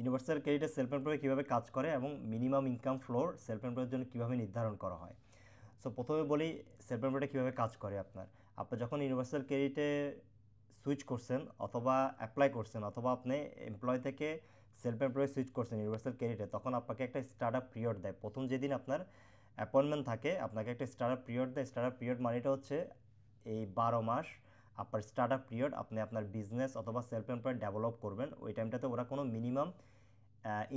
Universal ক্রেডিটে self employ কীভাবে কাজ করে এবং মিনিমাম ইনকাম ফ্লোর সেলফ এমপ্লয়ের জন্য কীভাবে নির্ধারণ করা হয়। সো প্রথমে বলি সেলফ এমপ্লয়টা কীভাবে কাজ করে। আপনি যখন ইউনিভার্সাল ক্রেডিটে সুইচ করছেন অথবা অ্যাপ্লাই করছেন অথবা আপনি এমপ্লয় থেকে সেলফ এমপ্লয় সুইচ করছেন ইউনিভার্সাল ক্রেডিটে, তখন আপনাকে একটা স্টার্ট আপ পিরিয়ড দেয়। প্রথম যেদিন আপনার অ্যাপয়েন্টমেন্ট থাকে আপনাকে একটা স্টার্ট আপ পিরিয়ড দেয়। স্টার্ট আপ পিরিয়ড মানেটা হচ্ছে এই 12 মাস আপনার স্টার্ট আপ পিরিয়ড, আপনি আপনার বিজনেস অথবা সেলফ এমপ্লয় ডেভেলপ করবেন। ওই টাইমটাতে ওরা কোনো মিনিমাম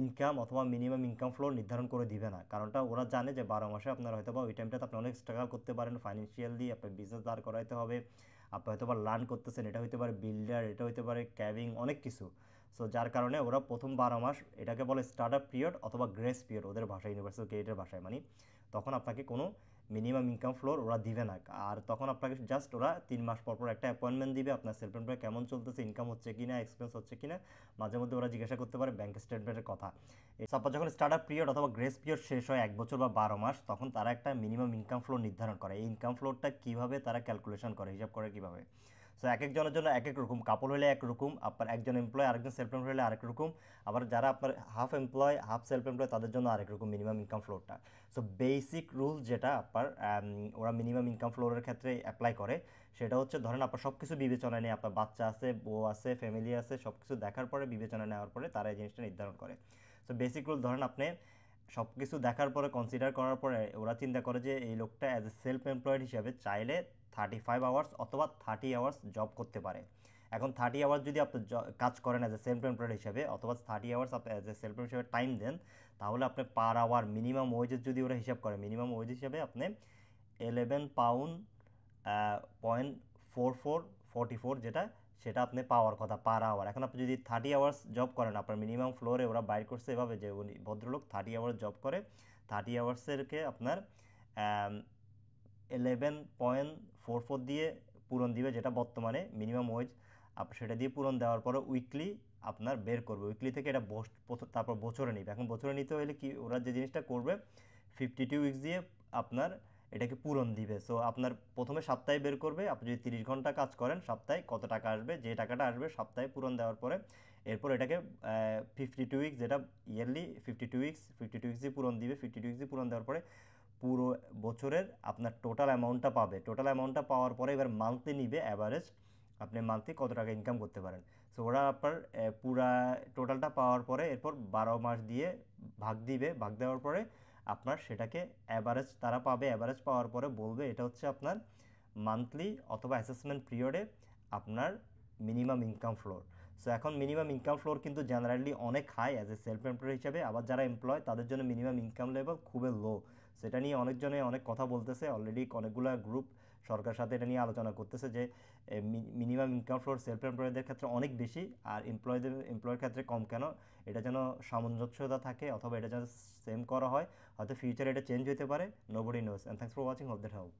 ইনকাম অথবা মিনিমাম ইনকাম ফ্লো নির্ধারণ করে দিবে না। কারণটা ওরা জানে যে 12 মাসে আপনার হয়তো বা ওই টাইমটাতে আপনি অনেক স্ট্রাগল করতে পারেন ফাইন্যান্সিয়ালি, আপনার বিজনেস দাঁড় করাইতে হবে, আপনি হয়তো বা লার্ন করতেছেন, এটা হইতে পারে বিল্ডার, এটা হইতে পারে ক্যাবিং, অনেক কিছু। সো যার কারণে ওরা প্রথম 12 মাস এটাকে বলে স্টার্ট আপ পিরিয়ড অথবা গ্রেস পিরিয়ড ওদের ভাষায়, ইউনিভার্সাল ক্রেডিটের ভাষায়। মানে তখন আপনাকে কোনো মিনিমাম ইনকাম ফ্লোর ওরা দিবে না। আর তখন আপনাকে জাস্ট ওরা 3 মাস পর পর একটা অ্যাপয়েন্টমেন্ট দিবে, আপনার সেলফ এমপ্লয় কেমন চলতেছে, ইনকাম হচ্ছে কিনা, এক্সপেন্স হচ্ছে কিনা, মাঝে মধ্যে ওরা জিজ্ঞাসা করতে পারে ব্যাংক স্টেটমেন্টের কথা। তারপর যখন স্টার্ট আপ পিরিয়ড অথবা গ্রেস পিরিয়ড শেষ হয় 1 বছর বা 12 মাস, তখন তারা একটা মিনিমাম ইনকাম ফ্লোর নির্ধারণ করে। এই ইনকাম ফ্লোরটা কীভাবে তারা ক্যালকুলেশন করে, হিসাব করে কীভাবে। সো এক একজনের জন্য এক এক রকম, কাপড় হলে একরকম, আপনার একজন এমপ্লয় আরেকজন সেলফ এমপ্লয় হলে আরেক রকম, আবার যারা আপনার half employ half self employ তাদের জন্য আরেক রকম মিনিমাম ইনকাম ফ্লোরটা। সো বেসিক রুল যেটা আপনার ওরা মিনিমাম ইনকাম ফ্লোরের ক্ষেত্রে অ্যাপ্লাই করে সেটা হচ্ছে, ধরেন আপনার সব কিছু বিবেচনায় নিয়ে, আপনার বাচ্চা আছে, বউ আছে, ফ্যামিলি আছে, সব কিছু দেখার পরে, বিবেচনা নেওয়ার পরে তারা এই জিনিসটা নির্ধারণ করে। সো বেসিক রুল, ধরেন আপনি সব কিছু দেখার পরে, কনসিডার করার পরে ওরা চিন্তা করে যে এই লোকটা অ্যাজ এ সেলফ এমপ্লয়েড হিসাবে চাইলে 35 আওয়ার্স অথবা 30 আওয়ার্স জব করতে পারে। এখন 30 আওয়ার্স যদি আপনি কাজ করেন অ্যাজ এ সেলফ এমপ্লয়েড হিসাবে, অথবা 30 আওয়ার্স আপনি অ্যাজ এ সেলফ এমপ্লয়েড হিসাবে টাইম দেন, তাহলে আপনি পার আওয়ার মিনিমাম ওয়েজেস যদি ওরা হিসাব করে, মিনিমাম ওয়েজ হিসাবে আপনি 11 পাউন্ড .4444 যেটা, সেটা আপনি পাওয়ার কথা পার আওয়ার। এখন আপনি যদি 30 আওয়ার্স জব করেন, আপনার মিনিমাম ফ্লোরে ওরা বাইর করছে এভাবে যে উনি ভদ্রলোক 30 আওয়ার্স জব করে, 30 আওয়ার্সেরকে আপনার 11.44 দিয়ে পূরণ দিবে, যেটা বর্তমানে মিনিমাম ওয়েজ। সেটা দিয়ে পূরণ দেওয়ার পরে উইকলি আপনার বের করবে, উইকলি থেকে এটা তারপর বছরে নিবে। এখন বছরে নিতে হলে কি ওরা যে জিনিসটা করবে, 52 উইকস দিয়ে আপনার এটাকে পূরণ দিবে। সো আপনার প্রথমে সপ্তাহে বের করবে, আপনি যদি 30 ঘন্টা কাজ করেন সপ্তাহে কত টাকা আসবে, যে টাকাটা আসবে সপ্তাহে পূরণ দেওয়ার পরে, এরপর এটাকে 52 উইকস, যেটা ইয়ারলি 52 উইকস দিয়ে পূরণ দিবে। 52 উইকস দিয়ে পূরণ দেওয়ার পরে পুরো বছরের আপনার টোটাল অ্যামাউন্টটা পাবে। টোটাল অ্যামাউন্টটা পাওয়ার পরে এবার মান্থলি নিবে অ্যাভারেজ, আপনি মান্থলি কত টাকা ইনকাম করতে পারেন। সো ওরা আপনার পুরা টোটালটা পাওয়ার পরে এরপর 12 মাস দিয়ে ভাগ দিবে, ভাগ দেওয়ার পরে আপনার সেটাকে অ্যাভারেজ তারা পাবে। অ্যাভারেজ পাওয়ার পরে বলবে এটা হচ্ছে আপনার মান্থলি অথবা অ্যাসেসমেন্ট পিরিয়ডে আপনার মিনিমাম ইনকাম ফ্লোর। সো এখন মিনিমাম ইনকাম ফ্লোর কিন্তু জেনারেলি অনেক high as a self employ হিসাবে, আবার যারা এমপ্লয় তাদের জন্য মিনিমাম ইনকাম লেভেল খুবই লো। সেটা নিয়ে অনেকজনে অনেক কথা বলতেছে, অলরেডি অনেকগুলো গ্রুপ সরকার সাথে এটা নিয়ে আলোচনা করতেছে যে মিনিমাম ইনকাম ফ্লোর সেলফ এমপ্লয়দের ক্ষেত্রে অনেক বেশি আর এমপ্লয়ের ক্ষেত্রে কম কেন। এটা যেন সামঞ্জস্যতা থাকে অথবা এটা যেন সেম করা হয়, হয়তো ফিউচারে এটা চেঞ্জ হতে পারে, nobody knows. And thanks for watching, hope that help.